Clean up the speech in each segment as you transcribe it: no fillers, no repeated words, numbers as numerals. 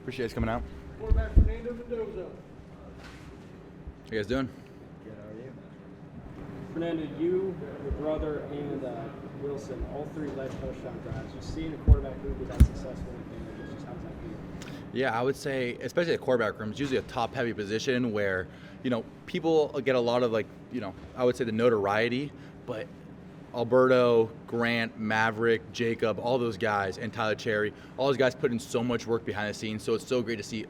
Appreciate you coming out. Quarterback Fernando Mendoza. How you guys doing? Good, how are you? Fernando, you, your brother, and Wilson, all three led touchdown drives. Just seeing a quarterback who be that successful in the just how does that feel? Yeah, I would say, especially the quarterback room, it's usually a top-heavy position where, people get a lot of I would say the notoriety, but Alberto, Grant, Maverick, Jacob, all those guys, and Tyler Cherry, all those guys put in so much work behind the scenes. So it's so great to see,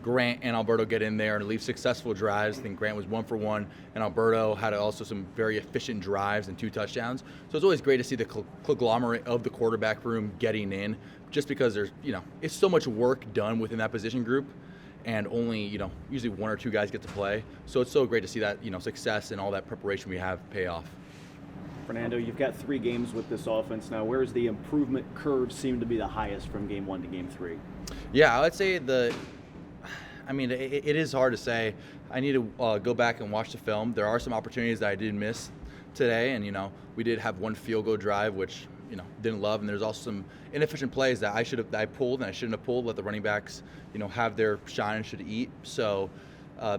Grant and Alberto get in there and leave successful drives. I think Grant was 1 for 1, and Alberto had also some very efficient drives and 2 touchdowns. So it's always great to see the conglomerate of the quarterback room getting in, just because there's, it's so much work done within that position group, and only, usually 1 or 2 guys get to play. So it's so great to see that, success and all that preparation we have pay off. Fernando, you've got 3 games with this offense now. Where's the improvement curve seem to be the highest from game 1 to game 3? Yeah, I would say it is hard to say. I need to go back and watch the film. There are some opportunities that I did miss today, and we did have 1 field goal drive, which didn't love, and there's also some inefficient plays that I pulled and I shouldn't have pulled. Let the running backs have their shine and should eat. So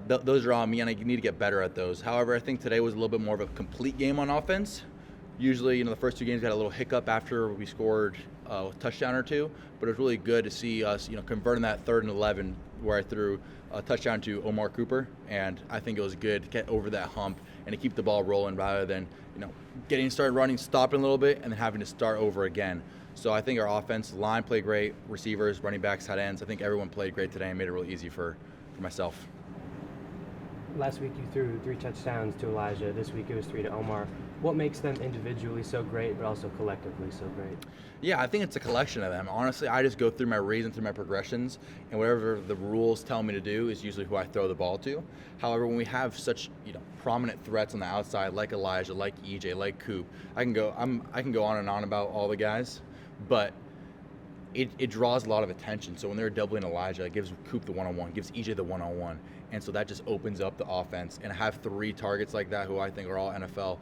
those are on me, and I need to get better at those. However, I think today was a little bit more of a complete game on offense. Usually, the first 2 games got a little hiccup after we scored a touchdown or 2, but it was really good to see us, converting that 3rd and 11 where I threw a touchdown to Omar Cooper, and I think it was good to get over that hump and to keep the ball rolling rather than, getting started running, stopping a little bit, and then having to start over again. So I think our offensive line played great, receivers, running backs, tight ends. I think everyone played great today and made it really easy for myself. Last week you threw 3 touchdowns to Elijah. This week it was 3 to Omar. What makes them individually so great, but also collectively so great? Yeah, I think it's a collection of them. Honestly, I just go through my reads and through my progressions, and whatever the rules tell me to do is usually who I throw the ball to. However, when we have such prominent threats on the outside, like Elijah, like EJ, like Coop, I can go on and on about all the guys, but it draws a lot of attention. So when they're doubling Elijah, it gives Coop the one-on-one, gives EJ the one-on-one. And so that just opens up the offense. And I have 3 targets like that who I think are all NFL,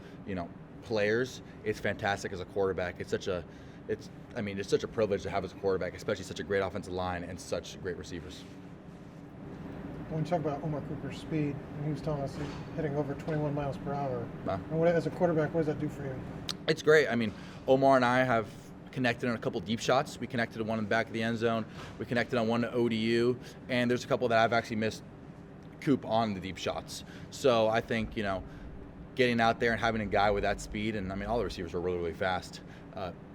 players. It's fantastic as a quarterback. It's such a privilege to have as a quarterback, especially such a great offensive line and such great receivers. When you talk about Omar Cooper's speed, and he was telling us he's hitting over 21 miles per hour. Wow. And as a quarterback, what does that do for you? It's great. Omar and I have connected on a couple deep shots. We connected on one in the back of the end zone. We connected on one to ODU. And there's a couple that I've actually missed Coop on the deep shots. So I think, getting out there and having a guy with that speed, and all the receivers are really, really fast.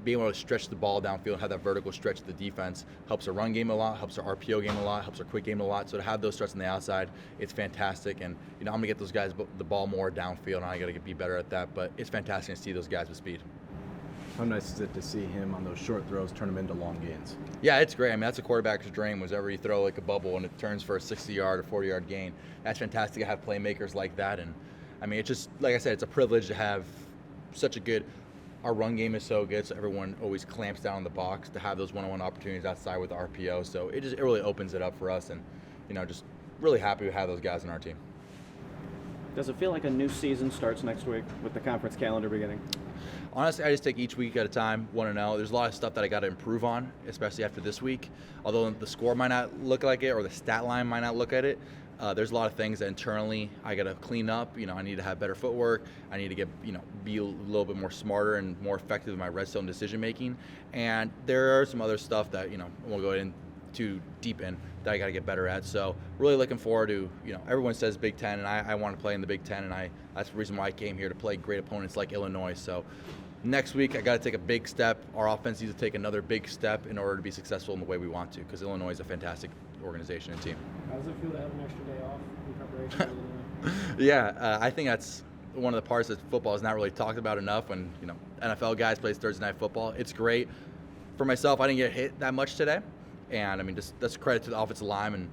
Being able to stretch the ball downfield, have that vertical stretch of the defense helps our run game a lot, helps our RPO game a lot, helps our quick game a lot. So to have those threats on the outside, it's fantastic. And I'm gonna get those guys the ball more downfield, and I gotta be better at that. But it's fantastic to see those guys with speed. How nice is it to see him on those short throws turn them into long gains? Yeah, it's great. That's a quarterback's dream, was ever you throw like a bubble and it turns for a 60-yard or 40-yard gain. That's fantastic to have playmakers like that. And it's just, like I said, it's a privilege to have such a good, our run game is so good, so everyone always clamps down on the box, to have those one-on-one opportunities outside with the RPO. So it really opens it up for us, and just really happy to have those guys on our team. Does it feel like a new season starts next week with the conference calendar beginning? Honestly, I just take each week at a time, 1-0. There's a lot of stuff that I got to improve on, especially after this week. Although the score might not look like it, or the stat line might not look at it, there's a lot of things that internally I got to clean up. I need to have better footwork. I need to get, be a little bit more smarter and more effective in my red zone decision making. And there are some other stuff that, we'll go into deep in that I got to get better at. So really looking forward to, everyone says Big Ten, and I want to play in the Big Ten, and that's the reason why I came here, to play great opponents like Illinois. So next week I got to take a big step. Our offense needs to take another big step in order to be successful in the way we want to, because Illinois is a fantastic organization and team. How does it feel to have an extra day off in preparation for Illinois? Yeah, I think that's one of the parts that football is not really talked about enough. When NFL guys plays Thursday night football, it's great. For myself, I didn't get hit that much today, and that's credit to the offensive line and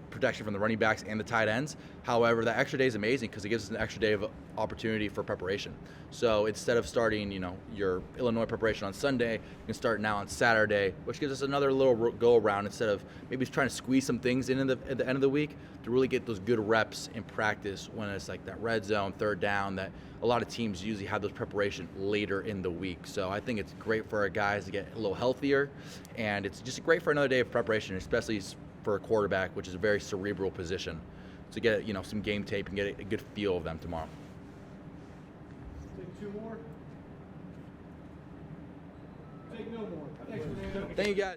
protection from the running backs and the tight ends. However, that extra day is amazing because it gives us an extra day of opportunity for preparation. So instead of starting, your Illinois preparation on Sunday, you can start now on Saturday, which gives us another little go around instead of maybe trying to squeeze some things in at the end of the week to really get those good reps in practice when it's like that red zone, third down, that a lot of teams usually have those preparation later in the week. So I think it's great for our guys to get a little healthier, and it's just great for another day of preparation, especially for a quarterback, which is a very cerebral position, to get some game tape and get a good feel of them tomorrow. Take 2 more. Take no more. Thanks, Fernando. Thank you guys.